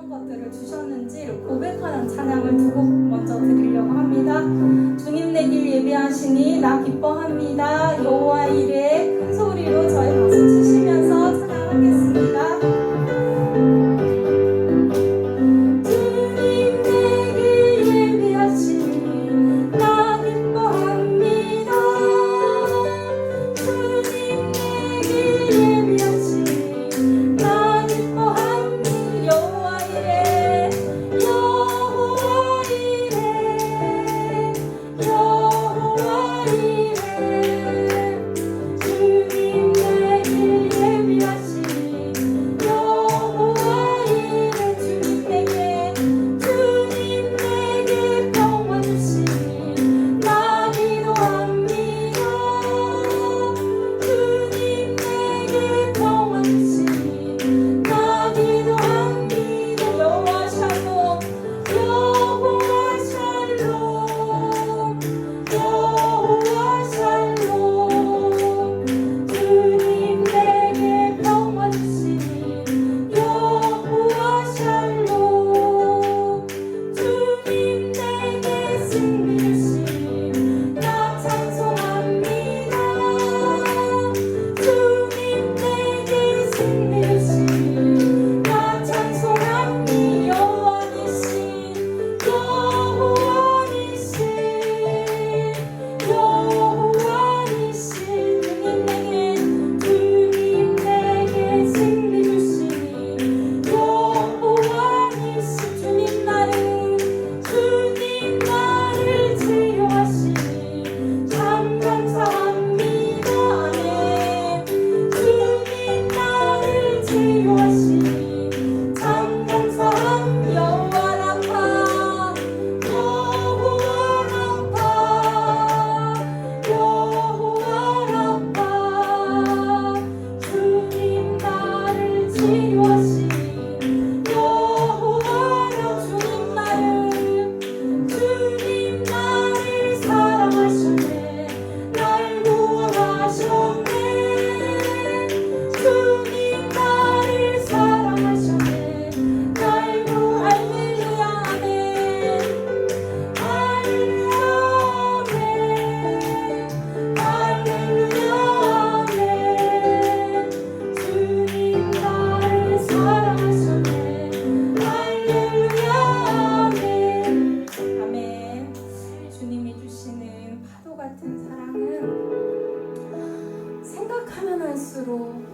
어떤 것들을 주셨는지 고백하는 찬양을 두 곡 먼저 드리려고 합니다. 주님 내 길 예비하시니 나 기뻐합니다. 여호와 이레 큰 소리로 저희 박수 치시면서 찬양하겠습니다.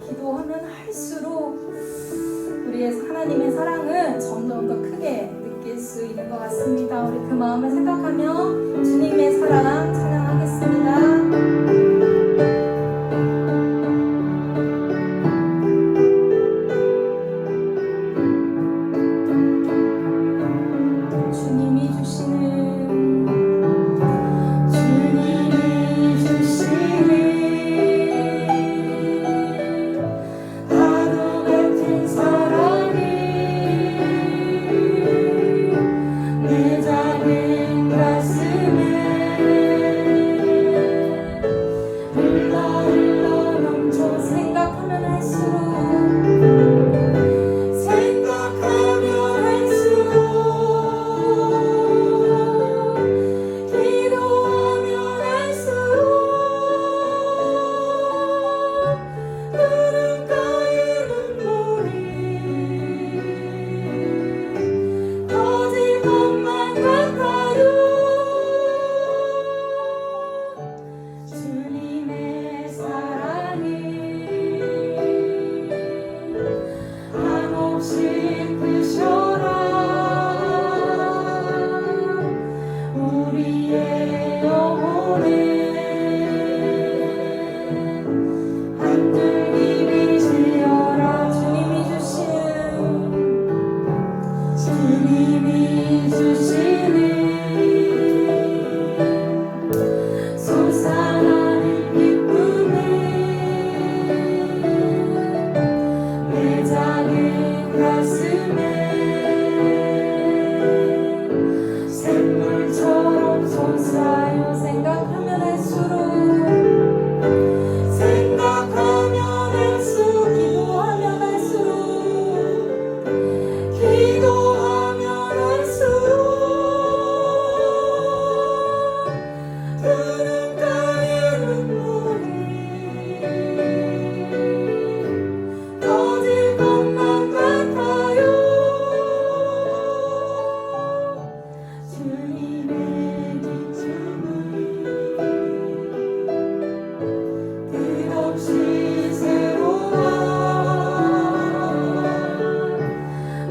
기도하면 할수록 우리의 하나님의 사랑을 점점 더 크게 느낄 수 있는 것 같습니다. 우리 그 마음을 생각하며 주님의 사랑 찬양하겠습니다. 내 작은 가슴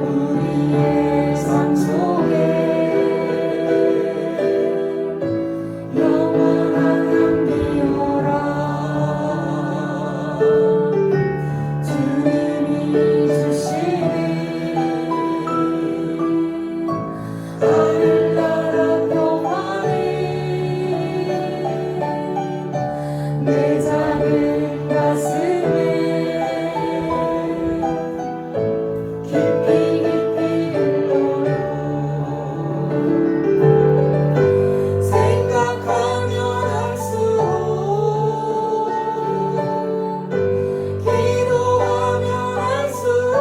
우리의 삶 속에 영원한 향기여라. 주님이 주시는 하늘나라 평안을 내 작은 가슴에 깊이 깊이 일러요. 생각하면 할수록 기도하면 할수록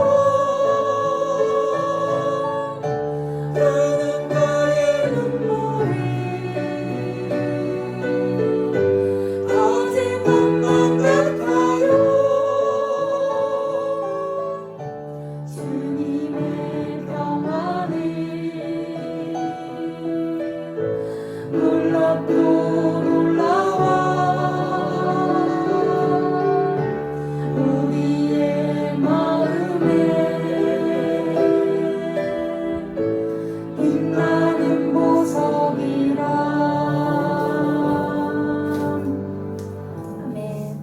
흐르는 나의 눈물이 거짓 것만 같아요. 주님의 평안을 놀랍고 놀라워 우리의 마음에 빛나는 보석이라. 아멘.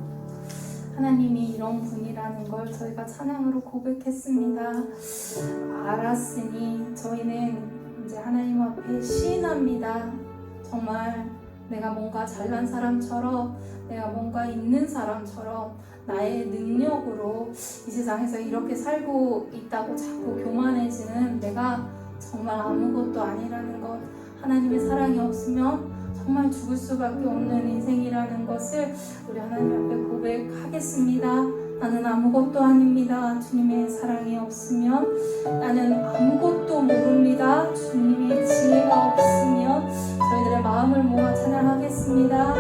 하나님이 이런 분이라는 걸 저희가 찬양으로 고백했습니다. 알았으니 저희는 이제 하나님 앞에 시인합니다. 정말 내가 뭔가 잘난 사람처럼, 내가 뭔가 있는 사람처럼 나의 능력으로 이 세상에서 이렇게 살고 있다고 자꾸 교만해지는 내가 정말 아무것도 아니라는 것, 하나님의 사랑이 없으면 정말 죽을 수밖에 없는 인생이라는 것을 우리 하나님 앞에 고백하겠습니다. 나는 아무것도 아닙니다. 주님의 사랑이 없으면 나는 아무것도 모릅니다. 주님의 지혜가 없으면. 저희들의 마음을 모아 찬양하겠습니다.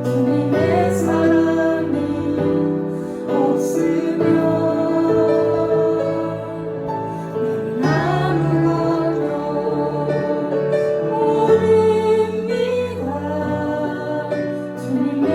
주님의 사랑이 없으면 아무것도 모릅니다. 주님의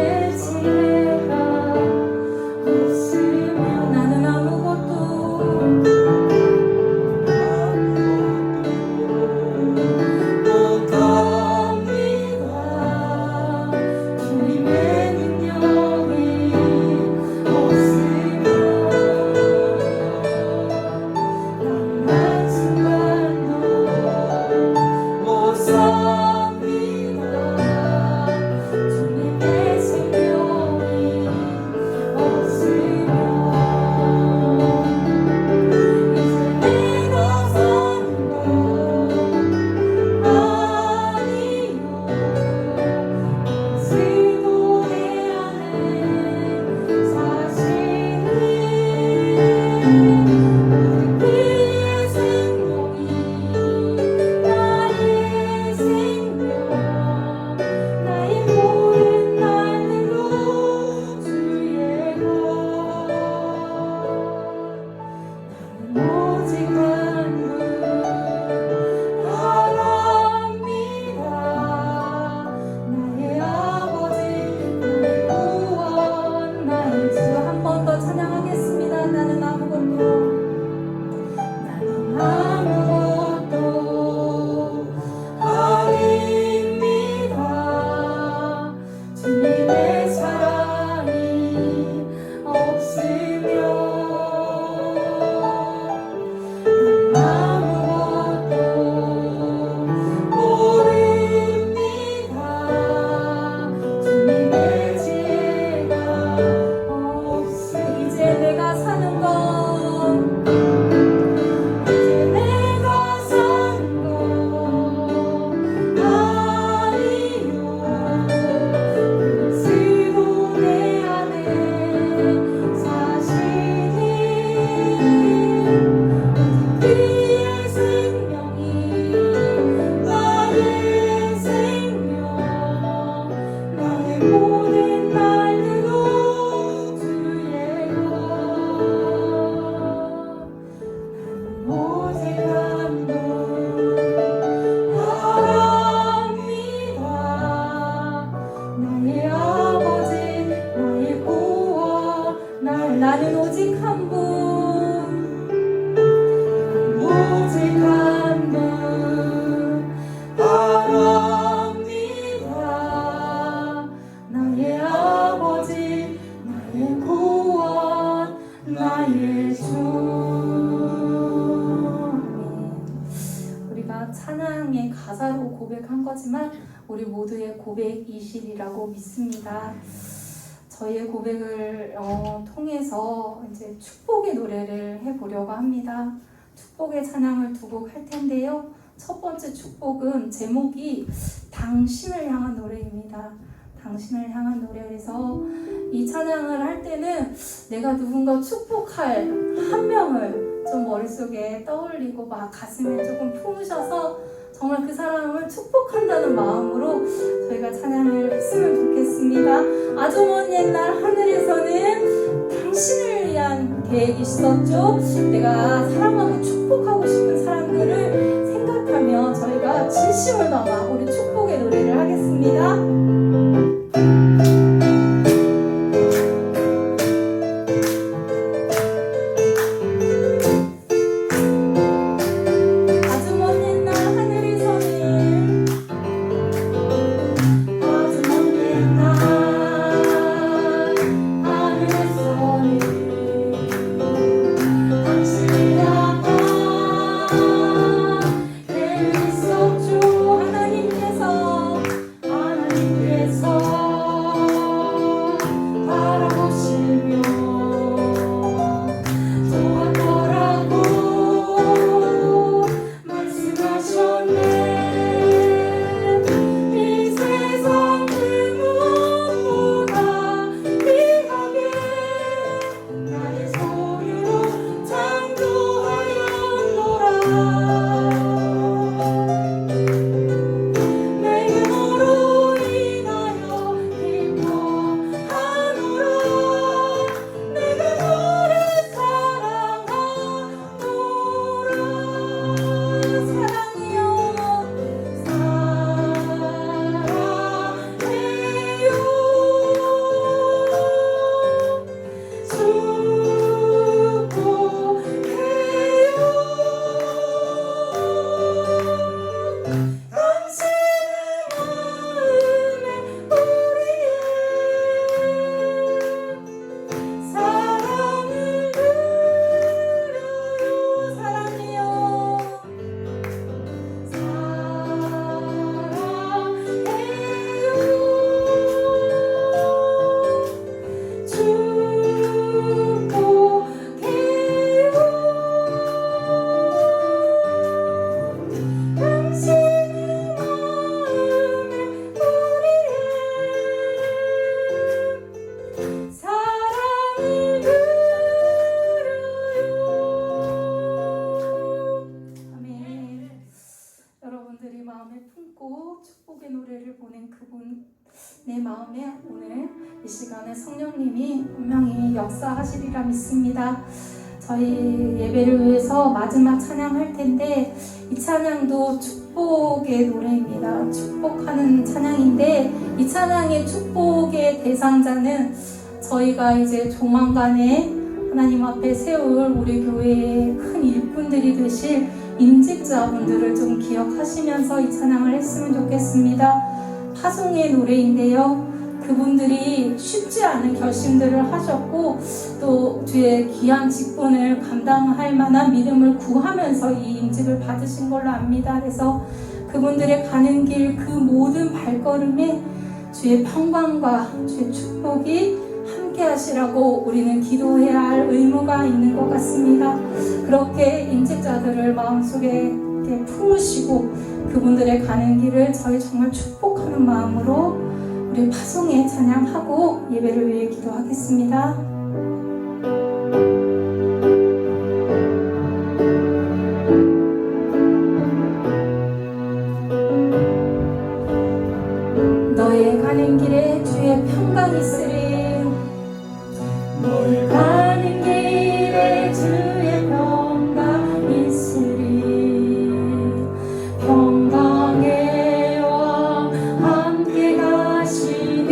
우리가 찬양의 가사로 고백한 거지만 우리 모두의 고백이시리라고 믿습니다. 저희의 고백을 통해서 이제 축복의 노래를 해보려고 합니다. 축복의 찬양을 두 곡 할 텐데요. 첫 번째 축복은 제목이 당신을 향한 노래입니다. 당신을 향한 노래에서 이 찬양을 할 때는 내가 누군가 축복할 한 명을 좀 머릿속에 떠올리고 막 가슴에 조금 품으셔서 정말 그 사람을 축복한다는 마음으로 저희가 찬양을 했으면 좋겠습니다. 아주 먼 옛날 하늘에서는 당신을 위한 계획이 있었죠. 내가 사랑하고 축복하고 싶은 사람들을 생각하며 저희가 진심을 담아 우리 축복의 노래를 하겠습니다. 내 마음에 오늘 이 시간에 성령님이 분명히 역사하시리라 믿습니다. 저희 예배를 위해서 마지막 찬양할 텐데 이 찬양도 축복의 노래입니다. 축복하는 찬양인데 이 찬양의 축복의 대상자는 저희가 이제 조만간에 하나님 앞에 세울 우리 교회의 큰 일꾼들이 되실 임직자분들을 좀 기억하시면서 이 찬양을 했으면 좋겠습니다. 파송의 노래인데요. 그분들이 쉽지 않은 결심들을 하셨고 또 주의 귀한 직분을 감당할 만한 믿음을 구하면서 이 임직을 받으신 걸로 압니다. 그래서 그분들의 가는 길 그 모든 발걸음에 주의 평강과 주의 축복이 함께 하시라고 우리는 기도해야 할 의무가 있는 것 같습니다. 그렇게 임직자들을 마음속에 이렇게 품으시고 그분들의 가는 길을 저희 정말 축복하는 마음으로 우리 파송의 찬양하고 예배를 위해 기도하겠습니다. 너의 가는 길에 주의 평강이 있으리. 너의 가는 길에 주의 평강이 있으리. 평강의 왕 함께 가시니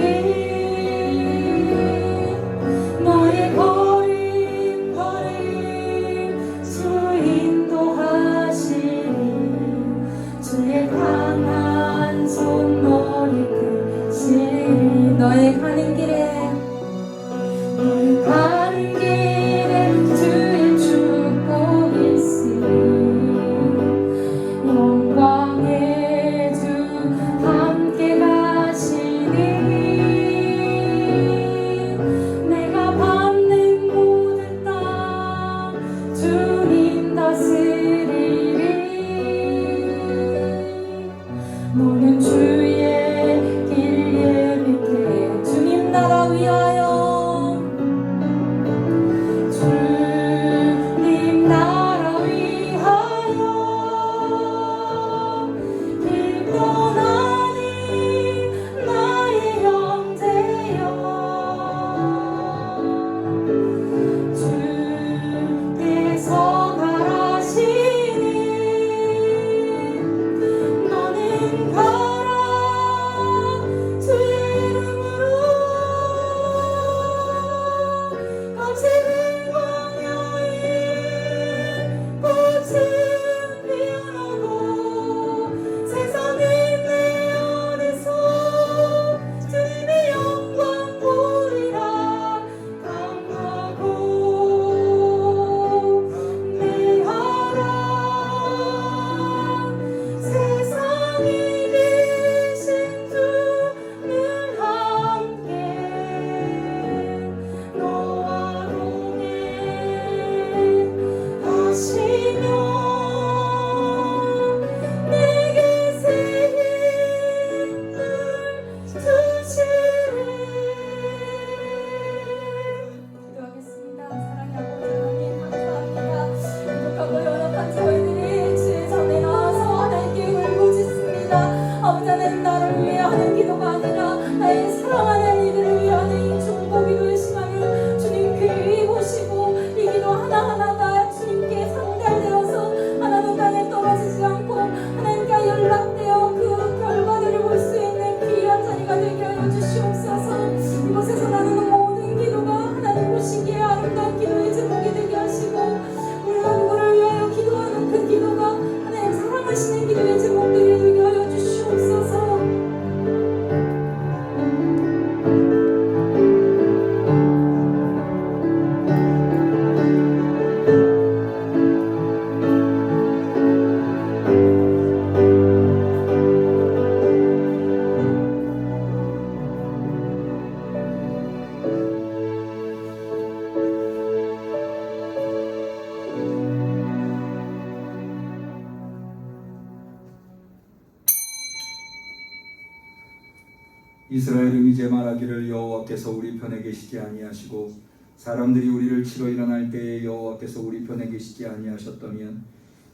이스라엘은 이제 말하기를 여호와께서 우리 편에 계시지 아니하시고 사람들이 우리를 치러 일어날 때에 여호와께서 우리 편에 계시지 아니하셨다면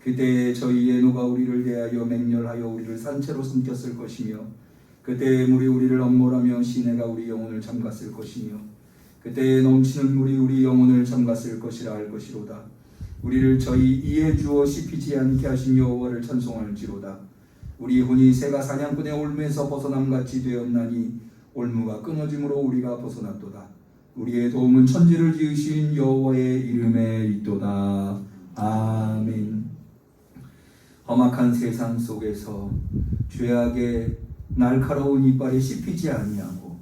그때에 저희의 노가 우리를 대하여 맹렬하여 우리를 산채로 삼켰을 것이며 그때에 물이 우리를 엄몰하며 시내가 우리 영혼을 잠갔을 것이며 그때에 넘치는 물이 우리 영혼을 잠갔을 것이라 할 것이로다. 우리를 저희 이에 주어 씹히지 않게 하신 여호와를 찬송할지로다. 우리 혼이 새가 사냥꾼의 올무에서 벗어남같이 되었나니 올무가 끊어짐으로 우리가 벗어났도다. 우리의 도움은 천지를 지으신 여호와의 이름에 있도다. 아멘. 험악한 세상 속에서 죄악의 날카로운 이빨에 씹히지 아니하고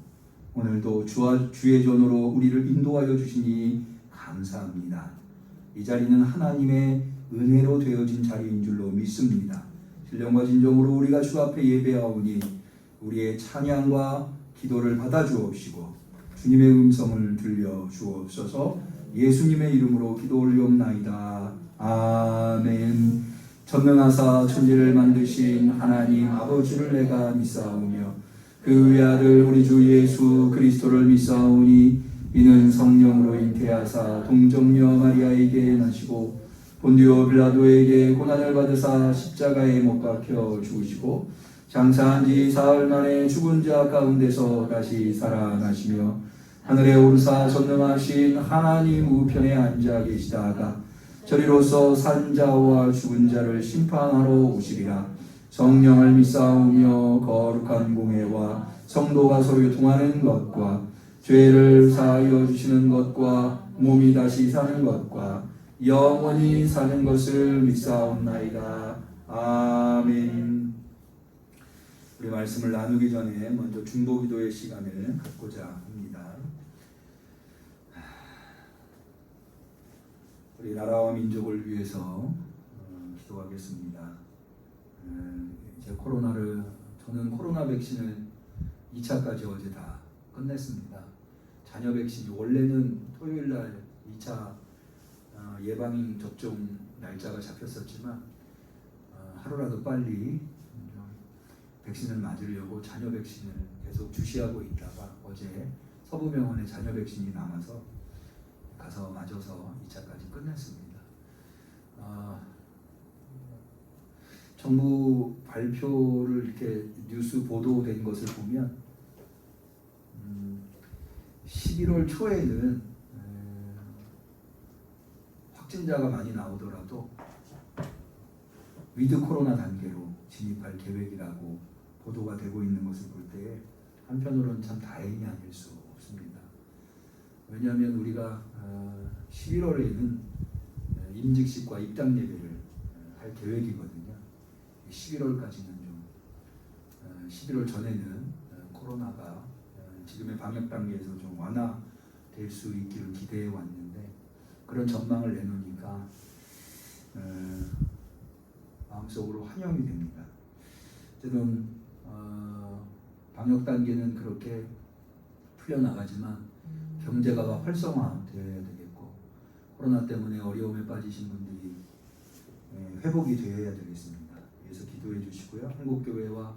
오늘도 주의 전으로 우리를 인도하여 주시니 감사합니다. 이 자리는 하나님의 은혜로 되어진 자리인 줄로 믿습니다. 신령과 진정으로 우리가 주 앞에 예배하오니 우리의 찬양과 기도를 받아 주옵시고 주님의 음성을 들려 주옵소서. 예수님의 이름으로 기도 올리옵나이다. 아멘. 전능하사 천지를 만드신 하나님 아버지를 내가 믿사오며 그 외아들 우리 주 예수 그리스도를 믿사오니 이는 성령으로 잉태하사 동정녀 마리아에게 나시고 본디오 빌라도에게 고난을 받으사 십자가에 못 박혀 죽으시고 장사한 지 사흘 만에 죽은 자 가운데서 다시 살아나시며 하늘에 오르사 전능하신 하나님 우편에 앉아 계시다가 저리로서 산 자와 죽은 자를 심판하러 오시리라. 성령을 믿사오며 거룩한 공회와 성도가 서로 통하는 것과 죄를 사하여 주시는 것과 몸이 다시 사는 것과 영원히 사는 것을 믿사옵나이다. 아멘. 우리 말씀을 나누기 전에 먼저 중보기도의 시간을 갖고자 합니다. 우리 나라와 민족을 위해서 기도하겠습니다. 이제 저는 코로나 백신을 2차까지 어제 다 끝냈습니다. 자녀 백신이 원래는 토요일날 2차 예방 접종 날짜가 잡혔었지만 하루라도 빨리 백신을 맞으려고 자녀 백신을 계속 주시하고 있다가 어제 서부병원에 자녀 백신이 남아서 가서 맞아서 2차까지 끝냈습니다. 정부 발표를 이렇게 뉴스 보도된 것을 보면 11월 초에는 확진자가 많이 나오더라도 위드 코로나 단계로 진입할 계획이라고 보도가 되고 있는 것을 볼 때 한편으로는 참 다행이 아닐 수 없습니다. 왜냐하면 우리가 11월에는 임직식과 입당 예배를 할 계획이거든요. 11월까지는 좀 11월 전에는 코로나가 지금의 방역 단계에서 좀 완화될 수 있기를 기대해 왔는데 그런 전망을 내놓으니까 마음속으로 환영이 됩니다. 어쨌든 방역 단계는 그렇게 풀려나가지만 경제가 활성화되어야 되겠고 코로나 때문에 어려움에 빠지신 분들이 회복이 되어야 되겠습니다. 그래서 기도해 주시고요. 한국교회와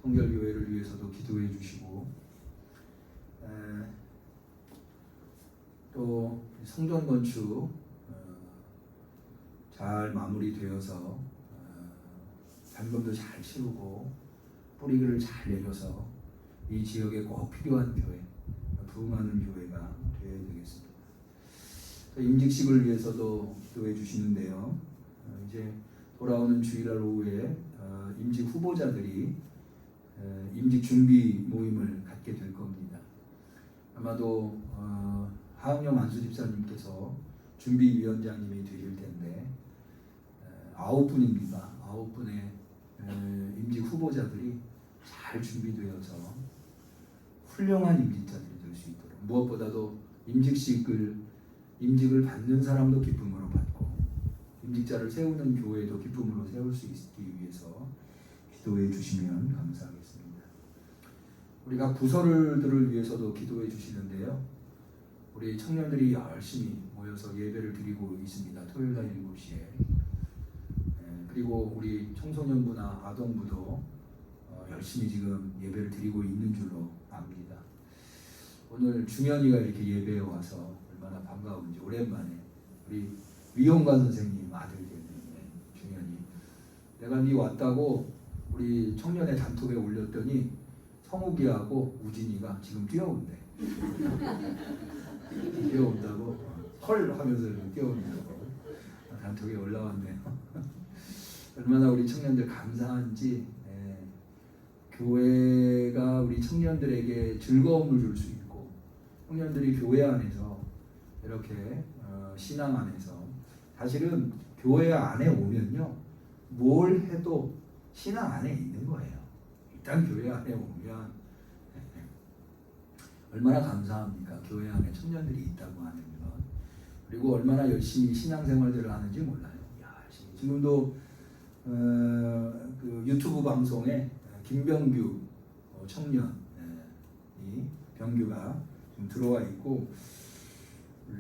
성결교회를 위해서도 기도해 주시고 또 성전 건축 잘 마무리되어서 잔금도 잘 치우고 뿌리를 잘 내려서 이 지역에 꼭 필요한 교회, 부흥하는 교회가 되어야 되겠습니다. 또 임직식을 위해서도 기도해 주시는데요. 이제 돌아오는 주일날 오후에 임직 후보자들이 임직 준비 모임을 갖게 될 겁니다. 아마도 하은영 안수집사님께서 준비위원장님이 되실 텐데 9분입니다. 9분의 임직 후보자들이 잘 준비되어서 훌륭한 임직자들이 될 수 있도록 무엇보다도 임직을 받는 사람도 기쁨으로 받고 임직자를 세우는 교회도 기쁨으로 세울 수 있기 위해서 기도해 주시면 감사하겠습니다. 우리가 부서들을 위해서도 기도해 주시는데요. 우리 청년들이 열심히 모여서 예배를 드리고 있습니다. 토요일날 7시에. 그리고 우리 청소년부나 아동부도 열심히 지금 예배를 드리고 있는 줄로 압니다. 오늘 중현이가 이렇게 예배에 와서 얼마나 반가운지 오랜만에 우리 위용관 선생님 아들 되는 중현이 내가 네 왔다고 우리 청년의 단톡에 올렸더니 성욱이하고 우진이가 지금 뛰어온대. 뛰어온다고 헐 하면서 뛰어온다고 단톡에 올라왔네요. 얼마나 우리 청년들 감사한지. 교회가 우리 청년들에게 즐거움을 줄 수 있고 청년들이 교회 안에서 이렇게 신앙 안에서 사실은 교회 안에 오면요 뭘 해도 신앙 안에 있는 거예요. 일단 교회 안에 오면 얼마나 감사합니까? 교회 안에 청년들이 있다고 하는 것. 그리고 얼마나 열심히 신앙생활들을 하는지 몰라요. 열심히. 지금도 그 유튜브 방송에 김병규 청년이 병규가 지금 들어와 있고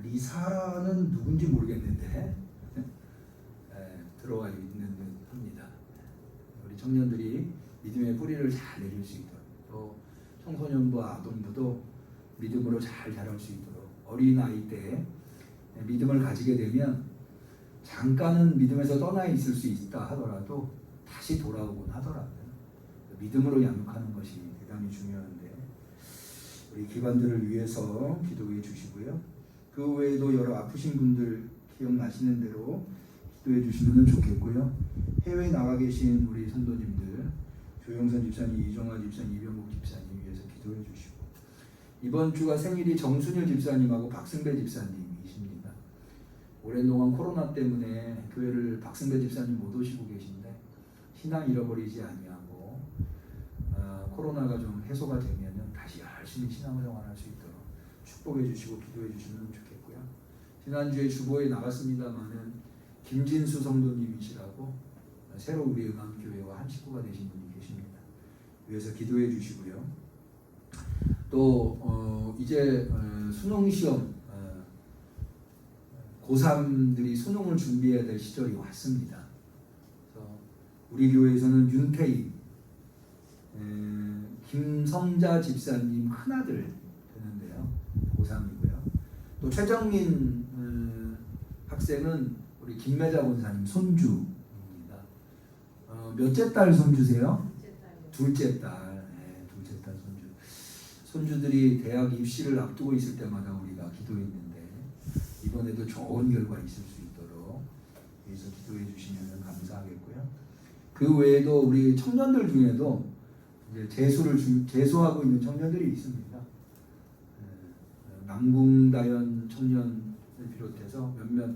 리사라는 누군지 모르겠는데 들어와 있는 듯 합니다. 우리 청년들이 믿음의 뿌리를 잘 내릴 수 있도록 또 청소년부 아동부도 믿음으로 잘 자랄 수 있도록 어린 아이 때 믿음을 가지게 되면 잠깐은 믿음에서 떠나 있을 수 있다 하더라도 다시 돌아오곤 하더라고요. 믿음으로 양육하는 것이 대단히 중요한데 우리 기관들을 위해서 기도해 주시고요. 그 외에도 여러 아프신 분들 기억나시는 대로 기도해 주시면 좋겠고요. 해외에 나가 계신 우리 선도님들 조영선 집사님, 이정화 집사님, 이병국 집사님 위해서 기도해 주시고 이번 주가 생일이 정순일 집사님하고 박승배 집사님이십니다. 오랜 동안 코로나 때문에 교회를 박승배 집사님 못 오시고 계신데 신앙 잃어버리지 아니하고 코로나가 좀 해소가 되면 다시 열심히 신앙생활할 수 있도록 축복해 주시고 기도해 주시면 좋겠고요. 지난주에 주보에 나갔습니다마는 김진수 성도님이시라고 새로 우리 응암교회와 한 식구가 되신 분이 계십니다. 위해서 기도해 주시고요. 또 이제 수능 시험 고3들이 수능을 준비해야 될 시절이 왔습니다. 그래서 우리 교회에서는 윤태희 김성자 집사님 큰아들 되는데요. 고3이고요. 또 최정민 학생은 우리 김매자 권사님 손주입니다. 몇째 딸 손주세요? 둘째 딸. 네, 둘째 딸 손주. 손주들이 대학 입시를 앞두고 있을 때마다 우리가 기도했는데 이번에도 좋은 결과 있을 수 있도록 위해서 기도해 주시면 감사하겠고요. 그 외에도 우리 청년들 중에도 이제 재수하고 있는 청년들이 있습니다. 남궁다연 청년을 비롯해서 몇몇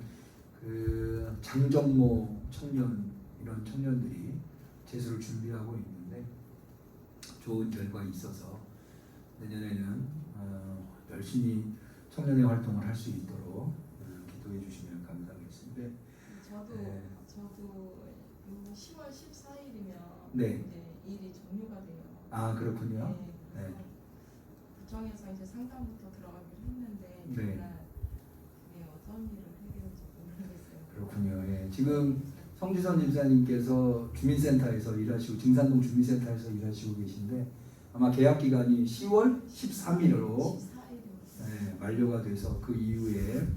그 장정모 청년 이런 청년들이 재수를 준비하고 있는데 좋은 결과 있어서 내년에는 열심히 청년의 활동을 할 수 있도록 기도해 주시면 감사하겠습니다. 저도 10월 14일이면 네. 이제 일이 종료가 돼요. 아 그렇군요. 네. 네. 구청에서 이제 상담부터 들어가기로 했는데 네. 그날 어떤 일을 해결할지 모르겠어요. 그렇군요. 예. 지금 성지선 집사님께서 주민센터에서 일하시고 증산동 주민센터에서 일하시고 계신데 아마 계약 기간이 10월 13일로 만료가 돼서 그 이후에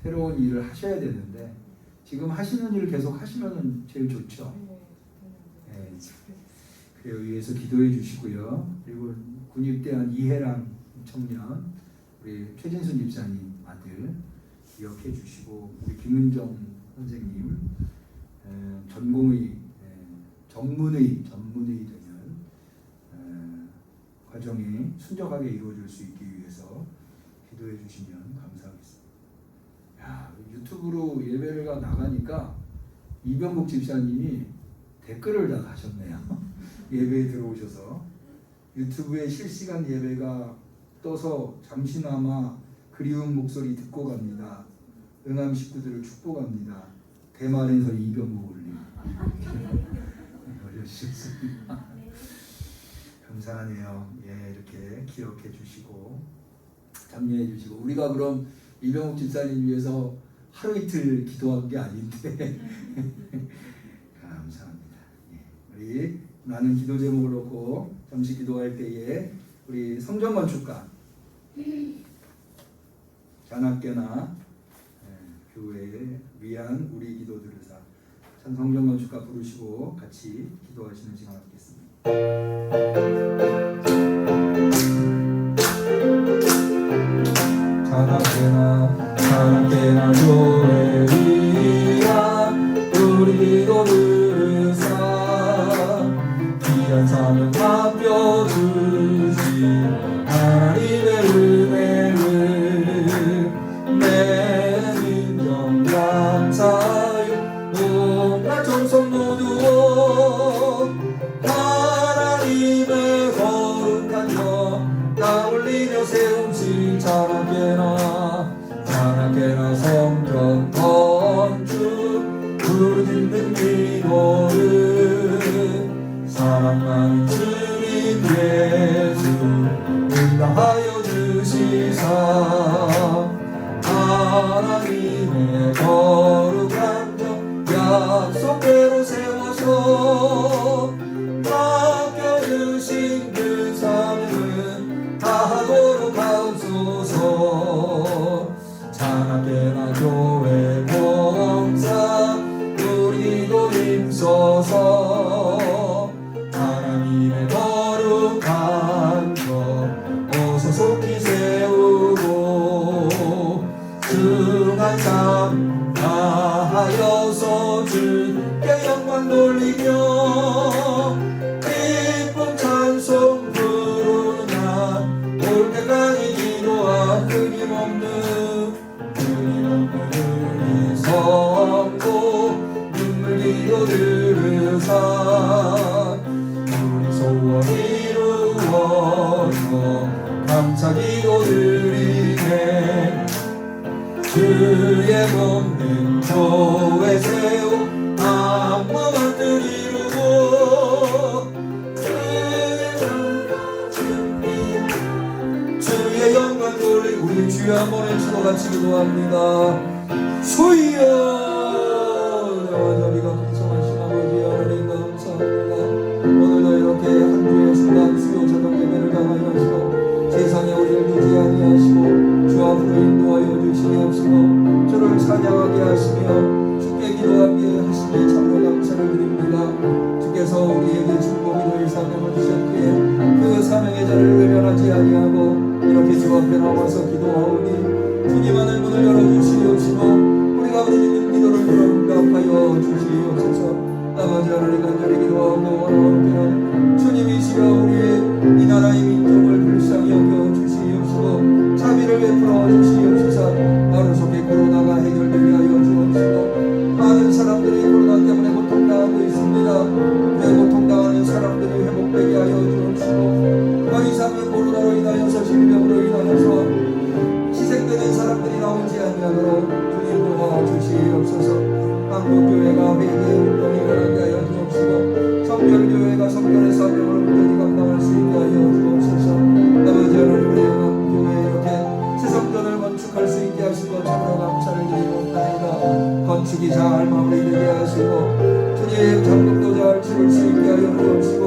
새로운 일을 하셔야 되는데 지금 하시는 일을 계속 하시면 제일 좋죠. 네. 그래요. 위해서 기도해 주시고요. 그리고 군입대한 이해랑 청년 우리 최진순 집사님 아들 기억해 주시고 우리 김은정 선생님 전문의 되는 과정이 순적하게 이루어질 수 있기 위해서 기도해 주시면 감사하겠습니다. 야, 유튜브로 예배가 나가니까 이병국 집사님이 댓글을 다 다셨네요. 예배에 들어오셔서 유튜브에 실시간 예배가 떠서 잠시나마 그리운 목소리 듣고 갑니다. 응암 식구들을 축복합니다. 대만에서 이병국 올림 올려주셨습니다. 감사하네요. 예, 이렇게 기억해 주시고 참여해 주시고 우리가 그럼 이병국 집사님 위해서 하루 이틀 기도한 게 아닌데 감사합니다. 예, 우리 라는 기도 제목을 놓고 잠시 기도할 때에 우리 성전 건축가 잔학교나 교회에 위한 우리 기도들을 성전 건축가 부르시고 같이 기도하시는 시간 갖겠습니다. 잔학교나 교회 위한 우리 기도들을 귀한 사명 맡겨주신 하나님의 은혜를 매인정 감사하여 온갖 정성 모두어 하나님의 거룩한 정 올리며 세우신 잔학교나 성전 건축 부르짖는 기도를 사랑 많은 주님 예수 응답하여 주시사 하나님의 거룩한 정 약속대로 세워서 맡겨주신 그 사명을 다하도록 하옵소서. 잔학교나 교회 봉사 우리도 힘써서 하나님의 거룩한 것 어서 속히 세우고 중한 삶 다하여서 주께 영광 돌리며 기쁨 찬송 부르나 올 때까지 기도한 끊임없는 우리 성도 눈물 기도들을 우리 소원 이루어서 감사 기도드리네. 주의 몸된 교회 세우 안무만들 이루고 주의 영광 돌리 우리 주여 한번 외치고 같이 기도합니다. 주여 저리가 풍성하신 아버지 하나님 감사합니다. 오늘도 이렇게 한 주의 순간 수요 저녁 예배를 당하여 하시고 세상에 우리를 두지 아니하시고 주 앞으로 인도하여 주시옵시고 주를 찬양하게 하시며 주께 기도하게 하시니 참으로 감사를 드립니다. 주께서 우리에게 중보기도의 사명을 주셨기에 그 사명의 자를 외면하지 아니하고 이렇게 주 앞에 나와서 기도하오니 주님 하늘 문을 열어주시옵시고 우리가 부르짖는 기도를 응답하여 주시옵소서. 아버지 하나님 간절히 기도하고 원하옵기는 주님이시여 우리의 이 나라의 민족을 불쌍히 여겨 주시옵시고 자비를 베풀어 주시옵소서. 하루속에 코로나가 해결되게 하여 주옵시고 많은 사람들이 코로나 때문에 고통당하고 있습니다. 그 고통당하는 사람들이 회복되게 하여 주옵시고 더 이상 코로나로 인하여서 질병으로 인하여서 희생되는 사람들이 나오지 아니하도록 주님 도와주시옵소서. 한국교회가 회개의 운동이 일어나게 하여 주옵시고 성결교회가 성결의 사명을 온전히 감당할 수 있게 하여 주옵소서. 아버지 하나님 우리 영암교회에 이렇게 새 성전을 건축할 수 있게 하시고 참으로 감사를 드리옵나이다. 건축이 잘 마무리되게 하시고 주님 장국도 잘 치를 수 있게 하여 주옵시고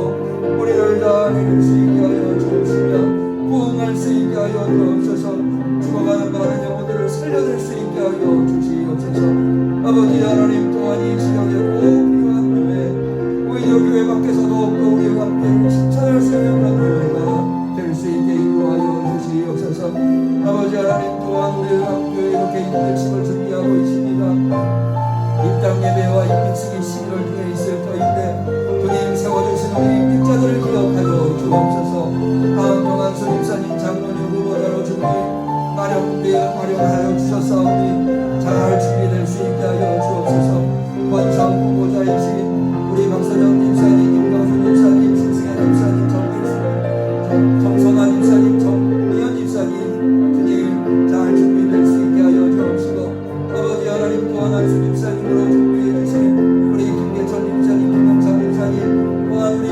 우리를 잘 이룰 수 있게 하여 주옵시며 부흥할 수 있게 하여 주옵소서. 죽어가는 많은 영혼들을 살려낼 수 있게 하여 주시옵소서. 아버지 하나님 또한 이 지역에 꼭 필요한 교회 오히려 교회 밖에서도 없고 우리 함께 칭찬할 수 있는 그런 교회가 될 수 있게 인도하여 주시옵소서. 아버지 하나님 또한 우리 학교에 이렇게 입대식을 준비하고 있습니다. 입당 예배와 입대식이 11월 중에 있을 터인데 주님 세워주신 우리 입직자들을 기억하여 주옵소서. 한동안 수임사님 장로님 후보자로 주님 마련하여 주셨사오니 잘 준비될 수 있게 하여 주옵소서. 권상 후보자이신 우리 박선영 임사님, 김경순 임사님, 신승현 임사님, 정선환 임사님, 정미연 임사님 주님 잘 준비될 수 있게 하여 주옵시고 아버지 하나님 또한 한수 임사님으로 준비해 주신 우리 김계천 임사님, 김영삼 임사님 또한 우리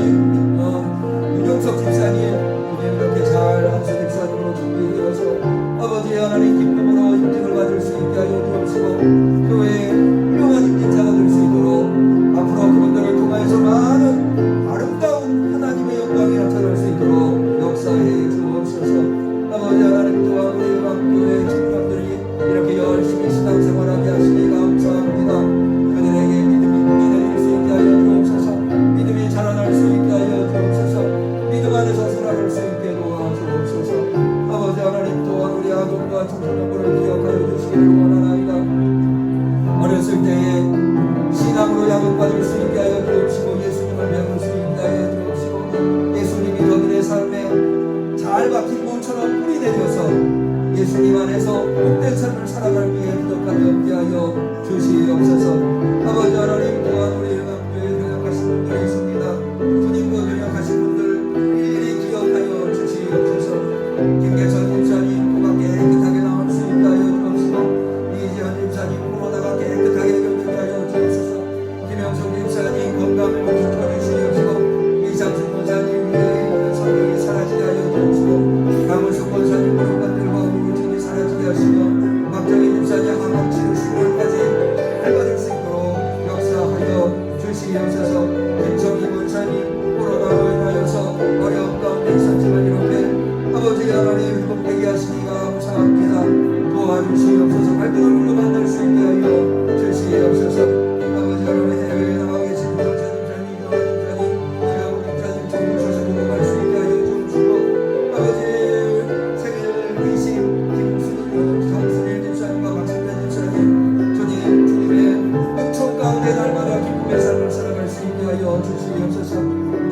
주옵소서.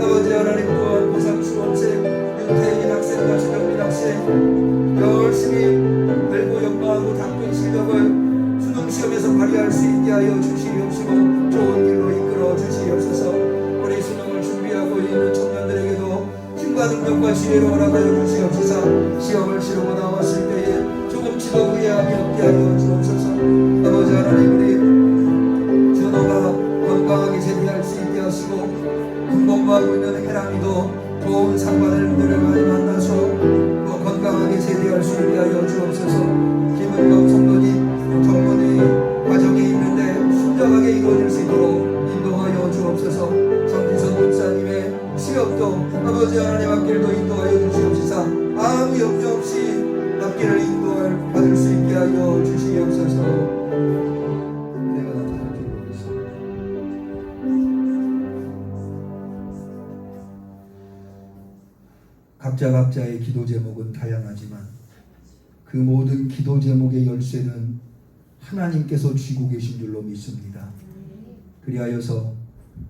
아버지 하나님 또한 고삼수험생 윤태인 학생과 최정민 학생 열심히 알고 연마하고 닦은 실력을 수능시험에서 발휘할 수 있게 하여 주시옵시고 좋은 길로 이끌어 주시옵소서. 우리 수능을 준비하고 있는 청년들에게도 힘과 능력과 지혜로 허락하여 주시옵소서. 시험을 치르고 나왔을 때에 조금치도 후회함이 없게 하여 주옵소서. 아버지 하나님 우리 준호가 건강하게 제대할 수 있게 하시고 군복무하고 있는 해랑이도 좋은 상관을 많이 만나서 또 건강하게 제대할 수 있게 하여 주옵소서. 김은경 성도님 정문의 과정이 있는데 순정하게 이루어질 수 있도록 인도하여 주옵소서. 정기선 목사님의 시험도 아버지 하나님 앞길도 인도하여 주시옵소서. 아무 염려 없이 앞길을 인도할 받을 수 있게 하여 주시옵소서. 내가 나타나 주옵소서. 각자의 기도 제목은 다양하지만 그 모든 기도 제목의 열쇠는 하나님께서 쥐고 계신 줄로 믿습니다. 그리하여서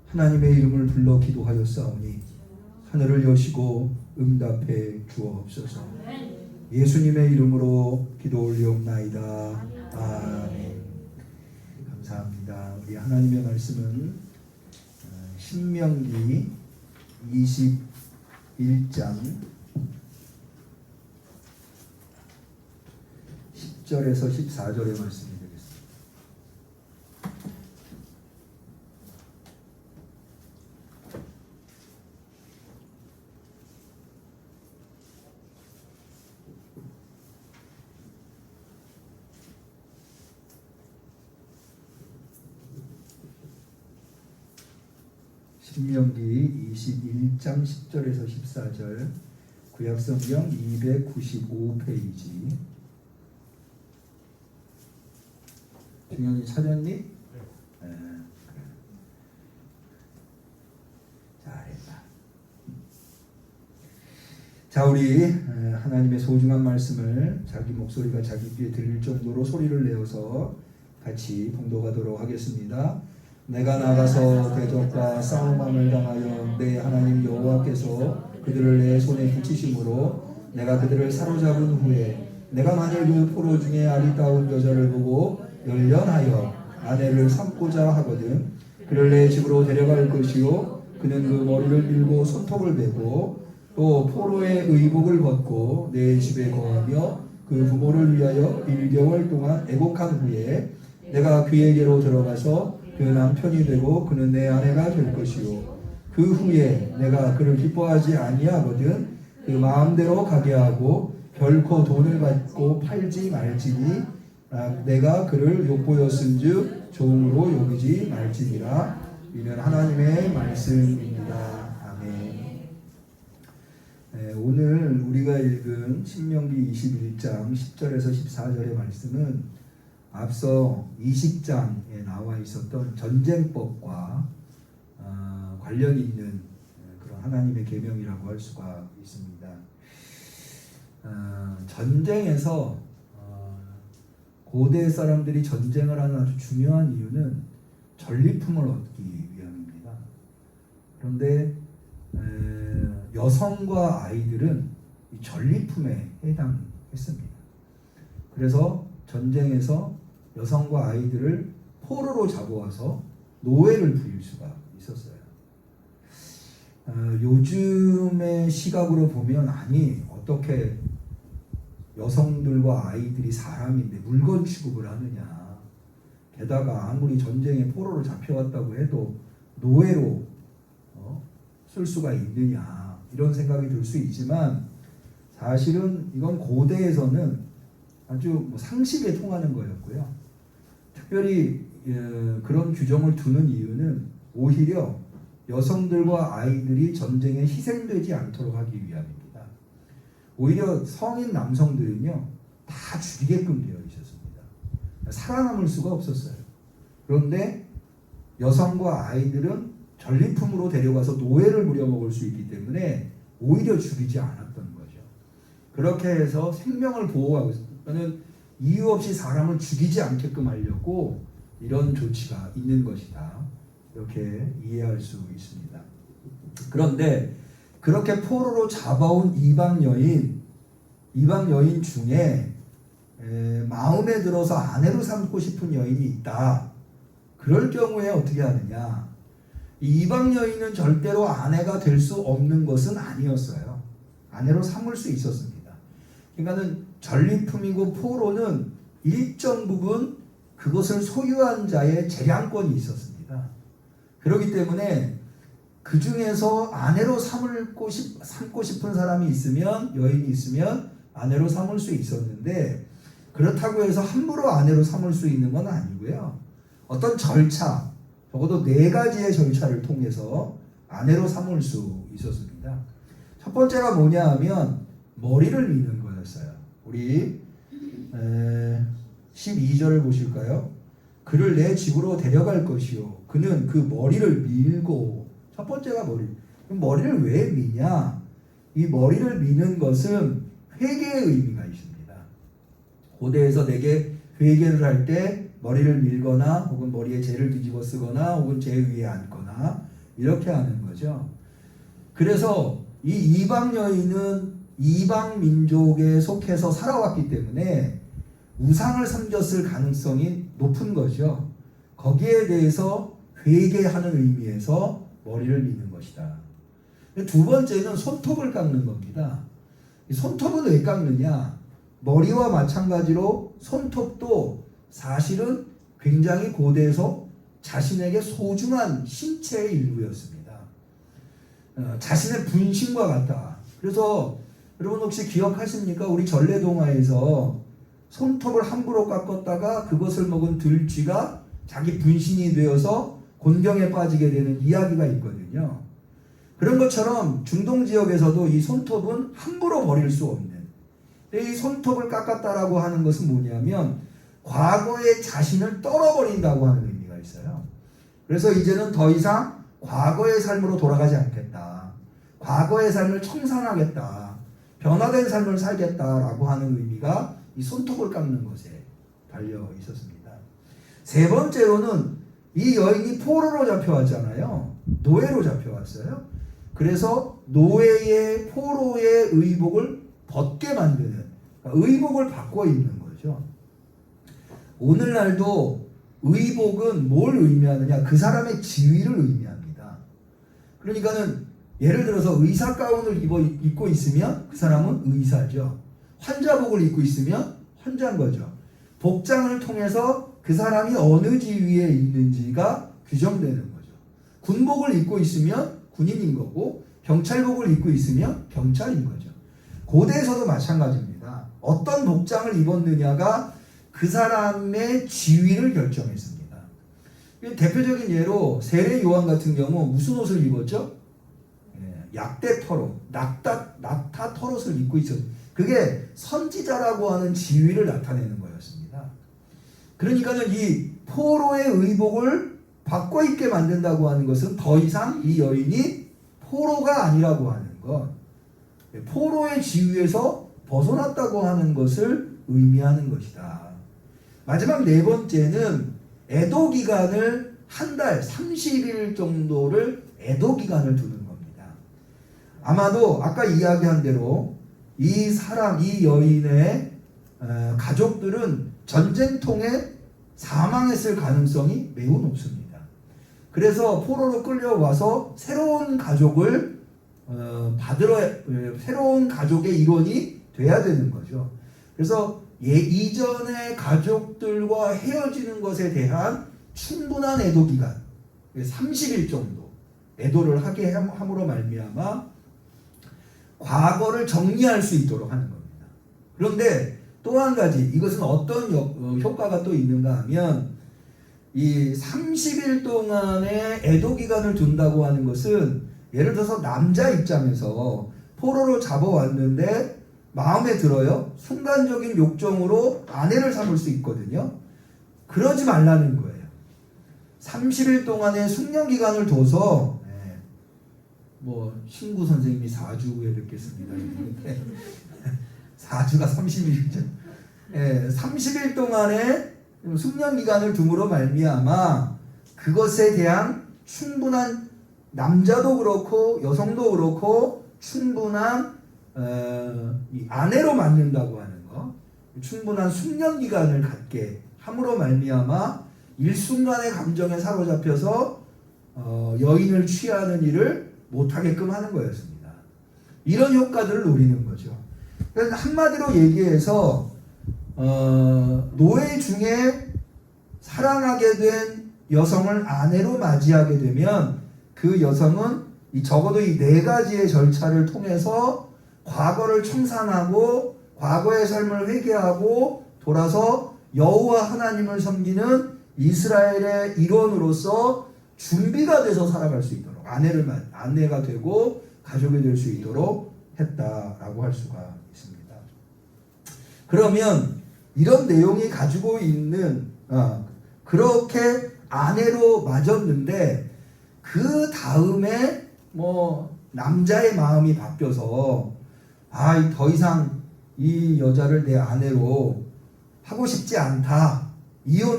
하나님의 이름을 불러 기도하였사오니 하늘을 여시고 응답해 주옵소서. 예수님의 이름으로 기도 올리옵나이다. 아멘. 감사합니다. 우리 하나님의 말씀은 신명기 21장 10절에서 14절의 말씀이 되겠습니다. 신명기 21장 10절에서 14절 구약성경 295페이지. 중현이 찾았니? 네. 잘했다. 자, 우리 하나님의 소중한 말씀을 자기 목소리가 자기 귀에 들릴 정도로 소리를 내어서 같이 봉독하도록 하겠습니다. 내가 나가서 대적과 싸움함을 당하여 내 하나님 여호와께서 그들을 내 손에 붙이심으로 내가 그들을 사로잡은 후에 내가 만일 그 포로 중에 아리따운 여자를 보고 열련하여 아내를 삼고자 하거든 그를 내 집으로 데려갈 것이요 그는 그 머리를 밀고 손톱을 베고 또 포로의 의복을 벗고 내 집에 거하며 그 부모를 위하여 1개월 동안 애곡한 후에 내가 그에게로 들어가서 그 남편이 되고 그는 내 아내가 될 것이요 그 후에 내가 그를 기뻐하지 아니하거든 그 마음대로 가게 하고 결코 돈을 받고 팔지 말지니 내가 그를 욕보였은즉 종으로 여기지 말지니라. 이는 하나님의 말씀입니다. 아멘. 오늘 우리가 읽은 신명기 21장 10절에서 14절의 말씀은 앞서 20장에 나와 있었던 전쟁법과 관련이 있는 그런 하나님의 계명이라고 할 수가 있습니다. 전쟁에서 고대 사람들이 전쟁을 하는 아주 중요한 이유는 전리품을 얻기 위함입니다. 그런데 여성과 아이들은 이 전리품에 해당했습니다. 그래서 전쟁에서 여성과 아이들을 포로로 잡아와서 노예를 부릴 수가 있었어요. 요즘의 시각으로 보면 아니 어떻게 여성들과 아이들이 사람인데 물건 취급을 하느냐. 게다가 아무리 전쟁에 포로로 잡혀왔다고 해도 노예로 쓸 수가 있느냐 이런 생각이 들 수 있지만 사실은 이건 고대에서는 아주 상식에 통하는 거였고요. 특별히 그런 규정을 두는 이유는 오히려 여성들과 아이들이 전쟁에 희생되지 않도록 하기 위함입니다. 오히려 성인 남성들은요 다 죽이게끔 되어 있었습니다. 살아남을 수가 없었어요. 그런데 여성과 아이들은 전리품으로 데려가서 노예를 부려먹을 수 있기 때문에 오히려 죽이지 않았던 거죠. 그렇게 해서 생명을 보호하고 저는 이유 없이 사람을 죽이지 않게끔 하려고 이런 조치가 있는 것이다. 이렇게 이해할 수 있습니다. 그런데 그렇게 포로로 잡아온 이방 여인 중에 마음에 들어서 아내로 삼고 싶은 여인이 있다. 그럴 경우에 어떻게 하느냐? 이 이방 여인은 절대로 아내가 될 수 없는 것은 아니었어요. 아내로 삼을 수 있었습니다. 그러니까는 전리품이고 포로는 일정 부분 그것을 소유한 자의 재량권이 있었습니다. 그렇기 때문에 그 중에서 아내로 삼고 싶은 사람이 있으면, 여인이 있으면 아내로 삼을 수 있었는데, 그렇다고 해서 함부로 아내로 삼을 수 있는 건 아니고요. 어떤 절차, 적어도 4가지의 절차를 통해서 아내로 삼을 수 있었습니다. 첫 번째가 뭐냐 하면 머리를 미는 거였어요. 우리 12절을 보실까요? 그를 내 집으로 데려갈 것이요. 그는 그 머리를 밀고, 첫 번째가 머리. 그럼 머리를 왜 미냐? 이 머리를 미는 것은 회개의 의미가 있습니다. 고대에서 내게 회개를 할 때 머리를 밀거나 혹은 머리에 재를 뒤집어 쓰거나 혹은 재 위에 앉거나 이렇게 하는 거죠. 그래서 이 이방 여인은 이방 민족에 속해서 살아왔기 때문에 우상을 섬겼을 가능성이 높은 거죠. 거기에 대해서 회개하는 의미에서 머리를 미는 것이다. 두 번째는 손톱을 깎는 겁니다. 이 손톱은 왜 깎느냐? 머리와 마찬가지로 손톱도 사실은 굉장히 고대에서 자신에게 소중한 신체의 일부였습니다. 자신의 분신과 같다. 그래서 여러분 혹시 기억하십니까? 우리 전래동화에서 손톱을 함부로 깎았다가 그것을 먹은 들쥐가 자기 분신이 되어서 곤경에 빠지게 되는 이야기가 있거든요. 그런 것처럼 중동 지역에서도 이 손톱은 함부로 버릴 수 없는, 이 손톱을 깎았다라고 하는 것은 뭐냐면 과거의 자신을 떨어버린다고 하는 의미가 있어요. 그래서 이제는 더 이상 과거의 삶으로 돌아가지 않겠다. 과거의 삶을 청산하겠다. 변화된 삶을 살겠다라고 하는 의미가 이 손톱을 깎는 것에 달려 있었습니다. 세 번째로는 이 여인이 포로로 잡혀왔잖아요. 노예로 잡혀왔어요. 그래서 노예의 포로의 의복을 벗게 만드는, 그러니까 의복을 바꿔 입는 거죠. 오늘날도 의복은 뭘 의미하느냐? 그 사람의 지위를 의미합니다. 그러니까는 예를 들어서 의사 가운을 입고 있으면 그 사람은 의사죠. 환자복을 입고 있으면 환자인 거죠. 복장을 통해서 그 사람이 어느 지위에 있는지가 규정되는 거죠. 군복을 입고 있으면 군인인 거고, 경찰복을 입고 있으면 경찰인 거죠. 고대에서도 마찬가지입니다. 어떤 복장을 입었느냐가 그 사람의 지위를 결정했습니다. 대표적인 예로 세례 요한 같은 경우 무슨 옷을 입었죠? 약대 털옷, 낙타 털옷을 입고 있었어요. 그게 선지자라고 하는 지위를 나타내는 거였습니다. 그러니까는 이 포로의 의복을 바꿔 입게 만든다고 하는 것은 더 이상 이 여인이 포로가 아니라고 하는 것, 포로의 지위에서 벗어났다고 하는 것을 의미하는 것이다. 마지막 네 번째는 애도 기간을 한 달, 30일 정도를 애도 기간을 두는 겁니다. 아마도 아까 이야기한 대로 이 여인의 가족들은 전쟁통에 사망했을 가능성이 매우 높습니다. 그래서 포로로 끌려와서 새로운 가족을 새로운 가족의 일원이 돼야 되는 거죠. 그래서 이전의 가족들과 헤어지는 것에 대한 충분한 애도 기간, 30일 정도 애도를 하게 함으로 말미암아 과거를 정리할 수 있도록 하는 겁니다. 그런데 또 한 가지, 이것은 어떤 효과가 또 있는가 하면, 이 30일 동안의 애도 기간을 둔다고 하는 것은 예를 들어서 남자 입장에서 포로로 잡아왔는데 마음에 들어요. 순간적인 욕정으로 아내를 삼을 수 있거든요. 그러지 말라는 거예요. 30일 동안의 숙련 기간을 둬서 신구 선생님이 4주 후에 뵙겠습니다. 4주가 30일이죠. 30일 동안의 숙련 기간을 둠으로 말미암아 그것에 대한 충분한 남자도 그렇고 여성도 그렇고 충분한 이 아내로 만든다고 하는 거, 충분한 숙련 기간을 갖게 함으로 말미암아 일순간의 감정에 사로잡혀서 여인을 취하는 일을 못하게끔 하는 거였습니다. 이런 효과들을 노리는 거죠. 그래서 한마디로 얘기해서 노예 중에 사랑하게 된 여성을 아내로 맞이하게 되면 그 여성은 적어도 이 네 가지의 절차를 통해서 과거를 청산하고 과거의 삶을 회개하고 돌아서 여호와 하나님을 섬기는 이스라엘의 일원으로서 준비가 돼서 살아갈 수 있도록 아내가 되고 가족이 될 수 있도록 했다라고 할 수가 있습니다. 그러면 이런 내용이 가지고 있는 그렇게 아내로 맞았는데 그 다음에 남자의 마음이 바뀌어서 더 이상 이 여자를 내 아내로 하고 싶지 않다.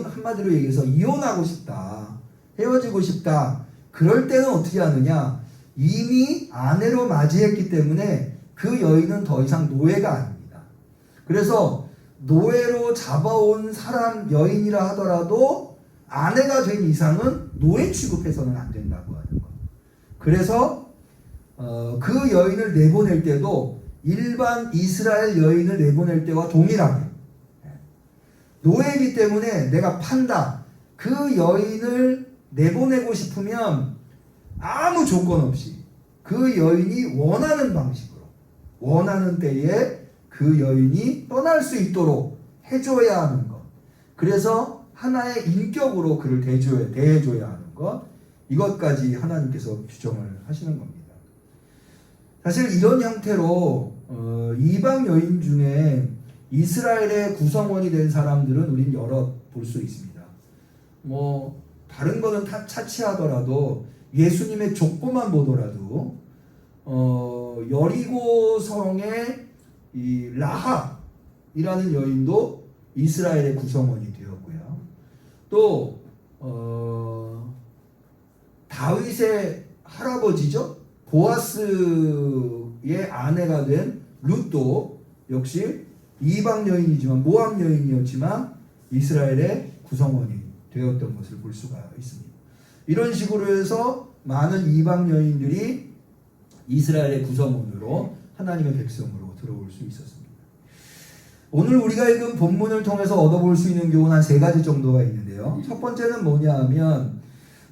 한마디로 얘기해서 이혼하고 싶다. 헤어지고 싶다. 그럴 때는 어떻게 하느냐? 이미 아내로 맞이했기 때문에 그 여인은 더 이상 노예가 아닙니다. 그래서 노예로 잡아온 사람 여인이라 하더라도 아내가 된 이상은 노예 취급해서는 안 된다고 하는 것. 그래서 그 여인을 내보낼 때도 일반 이스라엘 여인을 내보낼 때와 동일하게 노예이기 때문에 내가 판다. 그 여인을 내보내고 싶으면 아무 조건 없이 그 여인이 원하는 방식으로 원하는 때에 그 여인이 떠날 수 있도록 해줘야 하는 것. 그래서 하나의 인격으로 그를 대해줘야 하는 것. 이것까지 하나님께서 규정을 하시는 겁니다. 사실 이런 형태로 이방 여인 중에 이스라엘의 구성원이 된 사람들은 우린 여러 볼 수 있습니다. 다른 거는 다 차치하더라도 예수님의 족보만 보더라도 여리고 성의 이 라합이라는 여인도 이스라엘의 구성원이 되었고요. 또 다윗의 할아버지죠. 보아스의 아내가 된 룻도 역시 이방 여인이지만 모압 여인이었지만 이스라엘의 구성원이 되었던 것을 볼 수가 있습니다. 이런 식으로 해서 많은 이방 여인들이 이스라엘의 구성원으로 하나님의 백성으로 들어올 수 있었습니다. 오늘 우리가 읽은 본문을 통해서 얻어볼 수 있는 교훈 한 세 가지 정도가 있는데요. 첫 번째는 뭐냐 하면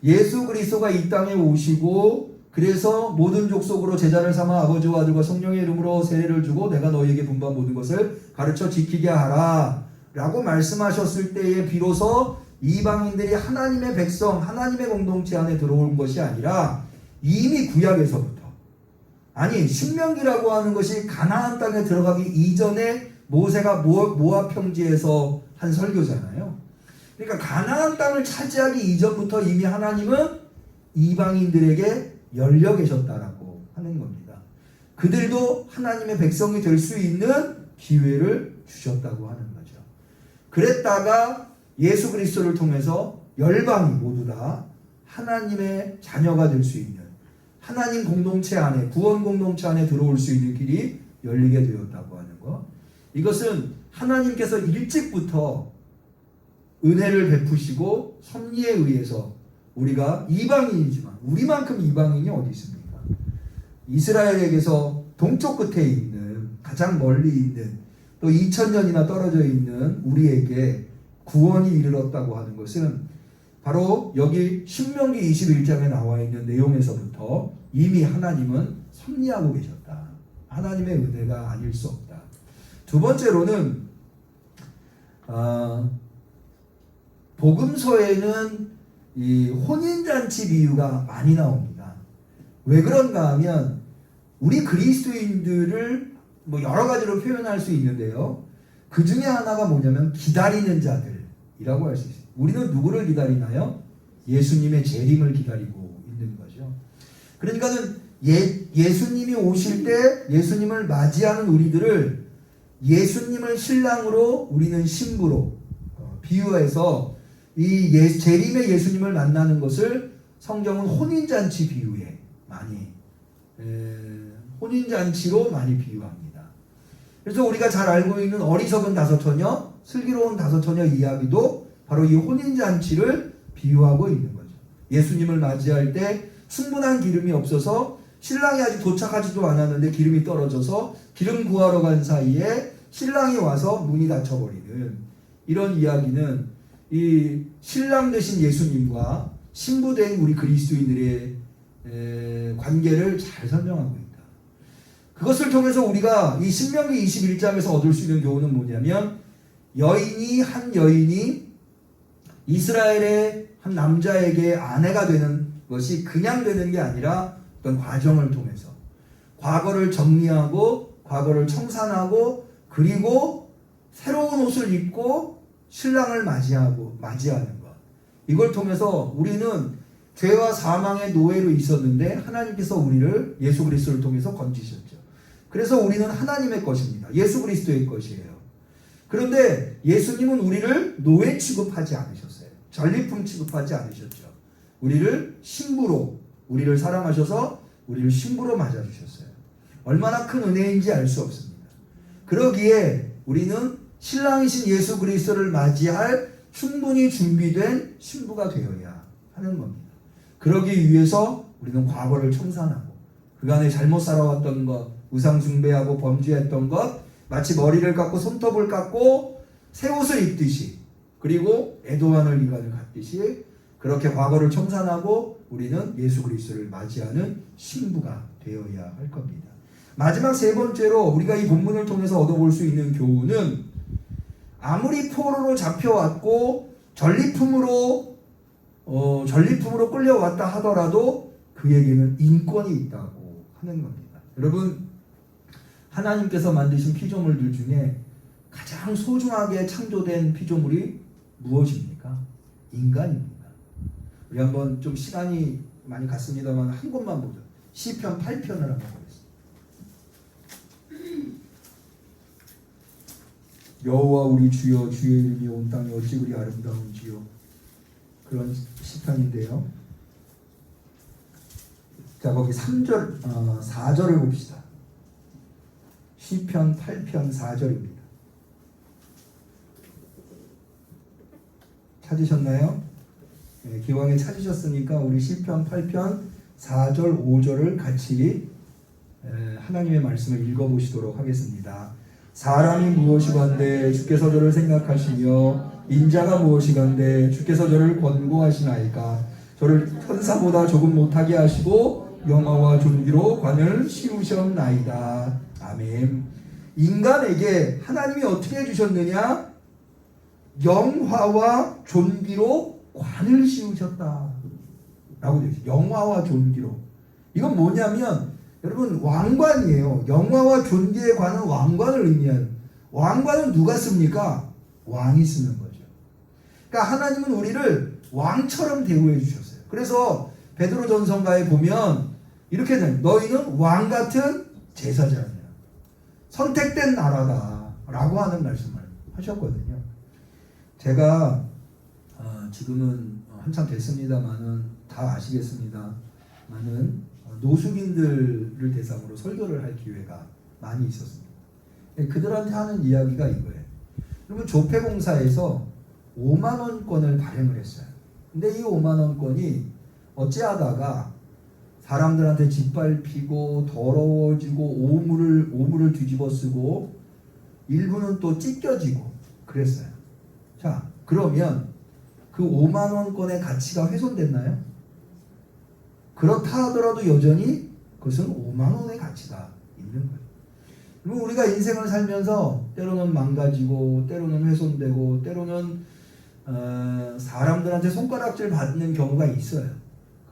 예수 그리스도가 이 땅에 오시고 그래서 모든 족속으로 제자를 삼아 아버지와 아들과 성령의 이름으로 세례를 주고 내가 너희에게 분부한 모든 것을 가르쳐 지키게 하라 라고 말씀하셨을 때에 비로소 이방인들이 하나님의 백성, 하나님의 공동체 안에 들어온 것이 아니라 이미 구약에서부터 신명기라고 하는 것이 가나안 땅에 들어가기 이전에 모세가 모압 평지에서 한 설교잖아요. 그러니까 가나안 땅을 차지하기 이전부터 이미 하나님은 이방인들에게 열려 계셨다라고 하는 겁니다. 그들도 하나님의 백성이 될 수 있는 기회를 주셨다고 하는 거죠. 그랬다가 예수 그리스도를 통해서 열방이 모두 다 하나님의 자녀가 될 수 있는 하나님 공동체 안에 구원 공동체 안에 들어올 수 있는 길이 열리게 되었다고 하는 것. 이것은 하나님께서 일찍부터 은혜를 베푸시고 섭리에 의해서 우리가 이방인이지만 우리만큼 이방인이 어디 있습니까? 이스라엘에게서 동쪽 끝에 있는 가장 멀리 있는 또 2000년이나 떨어져 있는 우리에게 구원이 이르렀다고 하는 것은 바로 여기 신명기 21장에 나와 있는 내용에서부터 이미 하나님은 섭리하고 계셨다. 하나님의 은혜가 아닐 수 없다. 두 번째로는 복음서에는 이 혼인잔치 비유가 많이 나옵니다. 왜 그런가 하면 우리 그리스도인들을 여러 가지로 표현할 수 있는데요. 그 중에 하나가 뭐냐면 기다리는 자들이라고 할 수 있어요. 우리는 누구를 기다리나요? 예수님의 재림을 기다리고 있는 거죠. 그러니까는 예수님이 오실 때 예수님을 맞이하는 우리들을 예수님을 신랑으로 우리는 신부로 비유해서 이 재림의 예수님을 만나는 것을 성경은 혼인잔치 비유에 많이 혼인잔치로 많이 비유합니다. 그래서 우리가 잘 알고 있는 어리석은 다섯 처녀, 슬기로운 다섯 처녀 이야기도 바로 이 혼인잔치를 비유하고 있는 거죠. 예수님을 맞이할 때 충분한 기름이 없어서 신랑이 아직 도착하지도 않았는데 기름이 떨어져서 기름 구하러 간 사이에 신랑이 와서 문이 닫혀버리는 이런 이야기는 이 신랑 되신 예수님과 신부된 우리 그리스도인들의 관계를 잘 설명하고 있다. 그것을 통해서 우리가 이 신명기 21장에서 얻을 수 있는 교훈은 뭐냐면 한 여인이 이스라엘의 한 남자에게 아내가 되는 것이 그냥 되는 게 아니라 어떤 과정을 통해서 과거를 정리하고 과거를 청산하고 그리고 새로운 옷을 입고 신랑을 맞이하는 것. 이걸 통해서 우리는 죄와 사망의 노예로 있었는데 하나님께서 우리를 예수 그리스도를 통해서 건지셨죠. 그래서 우리는 하나님의 것입니다. 예수 그리스도의 것이에요. 그런데 예수님은 우리를 노예 취급하지 않으셨어요. 전리품 취급하지 않으셨죠. 우리를 신부로, 우리를 사랑하셔서 우리를 신부로 맞아주셨어요. 얼마나 큰 은혜인지 알 수 없습니다. 그러기에 우리는 신랑이신 예수 그리스도를 맞이할 충분히 준비된 신부가 되어야 하는 겁니다. 그러기 위해서 우리는 과거를 청산하고 그간에 잘못 살아왔던 것, 우상 숭배하고 범죄했던 것, 마치 머리를 깎고 손톱을 깎고 새 옷을 입듯이 그리고 애도하는 이간을 갖듯이 그렇게 과거를 청산하고 우리는 예수 그리스도를 맞이하는 신부가 되어야 할 겁니다. 마지막 세 번째로 우리가 이 본문을 통해서 얻어볼 수 있는 교훈은 아무리 포로로 잡혀왔고 전리품으로 끌려왔다 하더라도 그에게는 인권이 있다고 하는 겁니다. 여러분, 하나님께서 만드신 피조물들 중에 가장 소중하게 창조된 피조물이 무엇입니까? 인간입니다. 우리 한번 좀 시간이 많이 갔습니다만 한 곳만 보죠. 시편 8편을 한번 보겠습니다. 여호와 우리 주여, 주의 이름이 온 땅에 어찌 그리 아름다운지요. 그런 시편인데요. 자, 거기 4절을 봅시다. 시편 8편 4절입니다. 찾으셨나요? 네, 기왕에 찾으셨으니까 우리 시편 8편 4절 5절을 같이 하나님의 말씀을 읽어보시도록 하겠습니다. 사람이 무엇이건대 주께서 저를 생각하시며 인자가 무엇이건대 주께서 저를 권고하시나이까. 저를 천사보다 조금 못하게 하시고 영화와 존귀로 관을 씌우셨나이다. 아멘. 인간에게 하나님이 어떻게 해주셨느냐? 영화와 존귀로 관을 씌우셨다 라고 되어 있어요. 영화와 존귀로. 이건 뭐냐면 여러분, 왕관이에요. 영화와 존귀의 관은 왕관을 의미하는. 왕관은 누가 씁니까? 왕이 쓰는 거죠. 그러니까 하나님은 우리를 왕처럼 대우해 주셨어요. 그래서 베드로전서가에 보면 이렇게 돼. 너희는 왕 같은 제사장이야. 선택된 나라다 라고 하는 말씀을 하셨거든요. 제가 지금은 한참 됐습니다만은 다 아시겠습니다만은 노숙인들을 대상으로 설교를 할 기회가 많이 있었습니다. 그들한테 하는 이야기가 이거예요. 그러면 조폐공사에서 5만원권을 발행을 했어요. 근데 이 5만원권이 어찌하다가 사람들한테 짓밟히고 더러워지고 오물을 뒤집어 쓰고 일부는 또 찢겨지고 그랬어요. 자, 그러면 그 5만원권의 가치가 훼손됐나요? 그렇다 하더라도 여전히 그것은 5만원의 가치가 있는 거예요. 그리고 우리가 인생을 살면서 때로는 망가지고 때로는 훼손되고 때로는 사람들한테 손가락질 받는 경우가 있어요.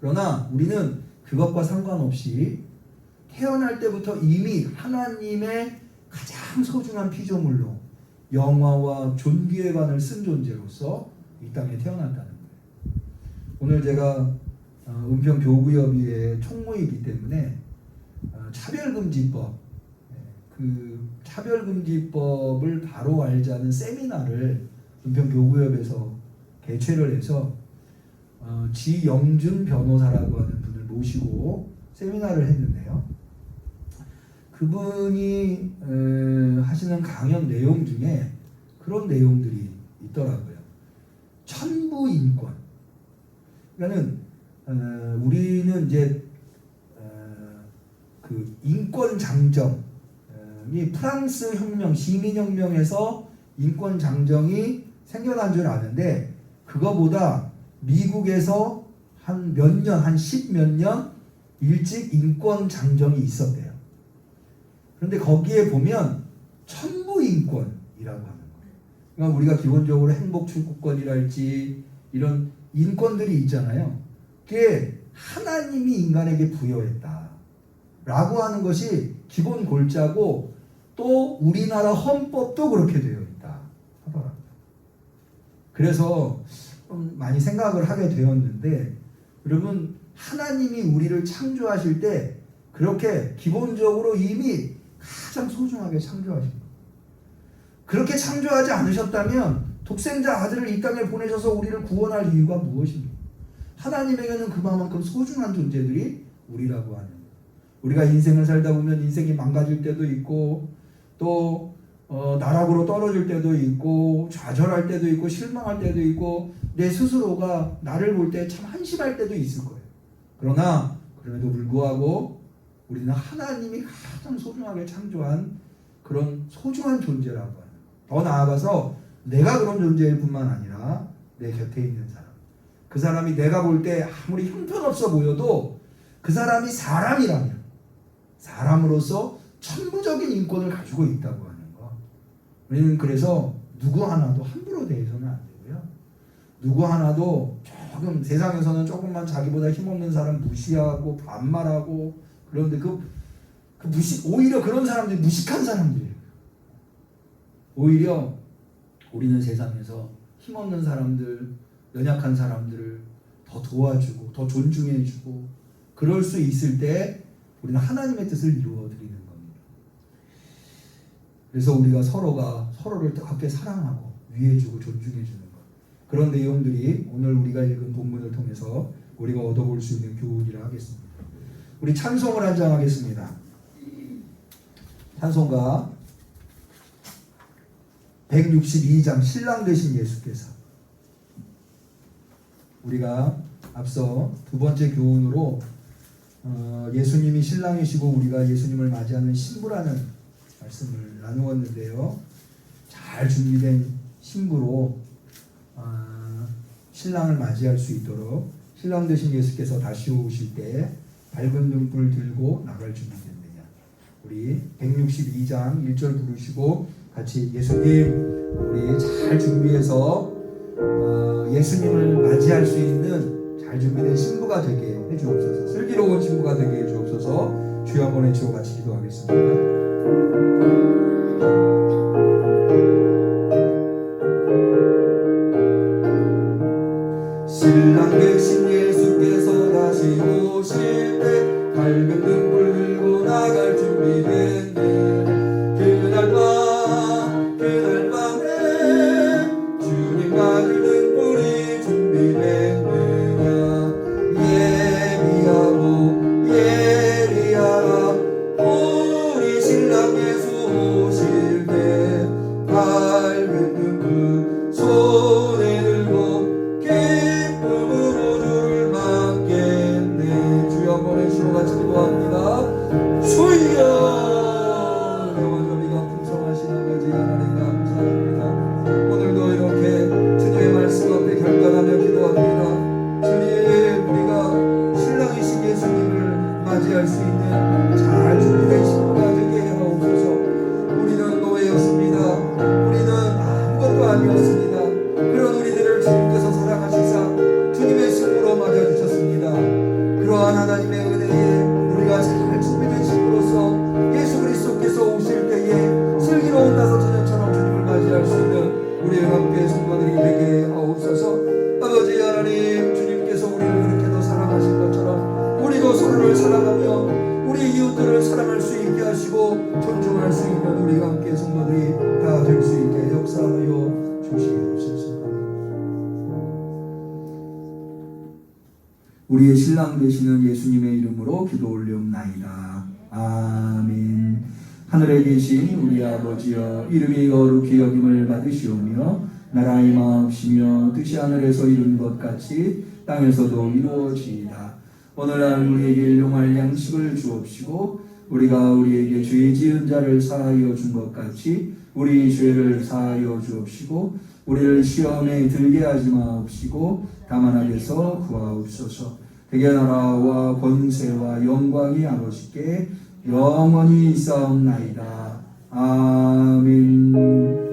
그러나 우리는 그것과 상관없이 태어날 때부터 이미 하나님의 가장 소중한 피조물로 영화와 존귀의 관을 쓴 존재로서 이 땅에 태어났다는 거예요. 오늘 제가 은평교구협의회 총무이기 때문에 차별금지법, 그 차별금지법을 바로 알자는 세미나를 은평교구협에서 개최를 해서 지영준 변호사라고 하는 분을 모시고 세미나를 했는데요. 그분이 하시는 강연 내용 중에 그런 내용들이 있더라고요. 천부인권. 그러니까는 우리는 이제 그 인권 장정이 프랑스 혁명, 시민혁명에서 인권 장정이 생겨난 줄 아는데 그거보다 미국에서 한 몇 년, 한 10몇 년 일찍 인권 장정이 있었대요. 그런데 거기에 보면 천부인권이라고 하는 거예요. 그러니까 우리가 기본적으로 행복 추구권이랄지 이런 인권들이 있잖아요. 그게 하나님이 인간에게 부여했다 라고 하는 것이 기본 골자고 또 우리나라 헌법도 그렇게 되어 있다 하더라고요. 그래서 많이 생각을 하게 되었는데 여러분 하나님이 우리를 창조하실 때 그렇게 기본적으로 이미 가장 소중하게 창조하신 거예요. 그렇게 창조하지 않으셨다면 독생자 아들을 이 땅에 보내셔서 우리를 구원할 이유가 무엇입니까? 하나님에게는 그만큼 소중한 존재들이 우리라고 하는 거예요. 우리가 인생을 살다 보면 인생이 망가질 때도 있고 또 나락으로 떨어질 때도 있고 좌절할 때도 있고 실망할 때도 있고 내 스스로가 나를 볼 때 참 한심할 때도 있을 거예요. 그러나 그럼에도 불구하고 우리는 하나님이 가장 소중하게 창조한 그런 소중한 존재라고 하는 거예요. 더 나아가서 내가 그런 존재일 뿐만 아니라 내 곁에 있는 사람, 그 사람이 내가 볼 때 아무리 형편없어 보여도 그 사람이 사람이라면 사람으로서 천부적인 인권을 가지고 있다고 하는 거. 우리는 그래서 누구 하나도 함부로 대해서는 안 되고요. 누구 하나도 조금 세상에서는 조금만 자기보다 힘없는 사람 무시하고 반말하고 그런데 오히려 그런 사람들이 무식한 사람들이에요. 오히려 우리는 세상에서 힘없는 사람들, 연약한 사람들을 더 도와주고 더 존중해주고 그럴 수 있을 때 우리는 하나님의 뜻을 이루어드리는 겁니다. 그래서 우리가 서로를 뜨겁게 사랑하고 위해주고 존중해주는 것, 그런 내용들이 오늘 우리가 읽은 본문을 통해서 우리가 얻어볼 수 있는 교훈이라 하겠습니다. 우리 찬송을 한 장 하겠습니다. 찬송가 162장 신랑 되신 예수께서. 우리가 앞서 두 번째 교훈으로 예수님이 신랑이시고 우리가 예수님을 맞이하는 신부라는 말씀을 나누었는데요. 잘 준비된 신부로 신랑을 맞이할 수 있도록 신랑 되신 예수께서 다시 오실 때 밝은 등불 들고 나갈 준비됐느냐. 우리 162장 1절 부르시고 같이 예수님 우리 잘 준비해서 예수님을 맞이할 수 있는 잘 준비된 신부가 되게 해주옵소서. 슬기로운 신부가 되게 해주옵소서. 주여 한번 외치고 같이 기도하겠습니다. 신랑 되신 예수께서 다시 오실 때 밝은 등불 들고 나갈 준비된 그날 밤에 주님 맞을 등불이 준비됐느냐. 예리하라 우리 신랑 예수 오실 때 밝은 등불 손에 들고 기쁨으로 주를 맞겠네. 주여 한번 해주시고 같이 기도합니다. 주여 영원저리가 풍성하신 아버지 하나님 감사합니다. 오늘도 이렇게 주님의 말씀 앞에 결단하며 기도합니다. 주님 우리가 신랑이신 예수님을 맞이할 수 있는 잘 준비된 신부가 되게 하옵소서. 우리는 노예였습니다. 우리는 아무것도 아니었습니다. 그런 우리들을 주님께서 사랑하시사 주님의 신부로 맞아주셨습니다. 그러한 하나님의 은혜에 우리가 잘 준비된 신부로서 예수 그리스도께서 오실 때에 슬기로운 다섯 처녀처럼 주님을 맞이할 수 있는 우리의 함께 성도들이 되게 하옵소서. 아버지 하나님 주님께서 우리를 그렇게도 사랑하신 것처럼 우리도 서로를 사랑하며 우리 이웃들을 사랑할 수 있게 하시고 존중할 수 있는 우리 함께 성도들이 다 될 수 있게 역사하여 주시옵소서. 우리의 신랑 되시는 예수님의 이름으로 기도 올리옵나이다. 아멘. 하늘에 계신 우리 아버지여, 이름이 거룩히 여김을 받으시오며 나라의 마음이시며 뜻이 하늘에서 이룬 것 같이 땅에서도 이루어지이다. 오늘날 우리에게 일용할 양식을 주옵시고 우리가 우리에게 죄 지은 자를 사하여 준 것 같이 우리 죄를 사하여 주옵시고 우리를 시험에 들게 하지 마옵시고 다만 악에서 구하옵소서. 대개 나라와 권세와 영광이 아버지께 영원히 있사옵나이다. 아멘.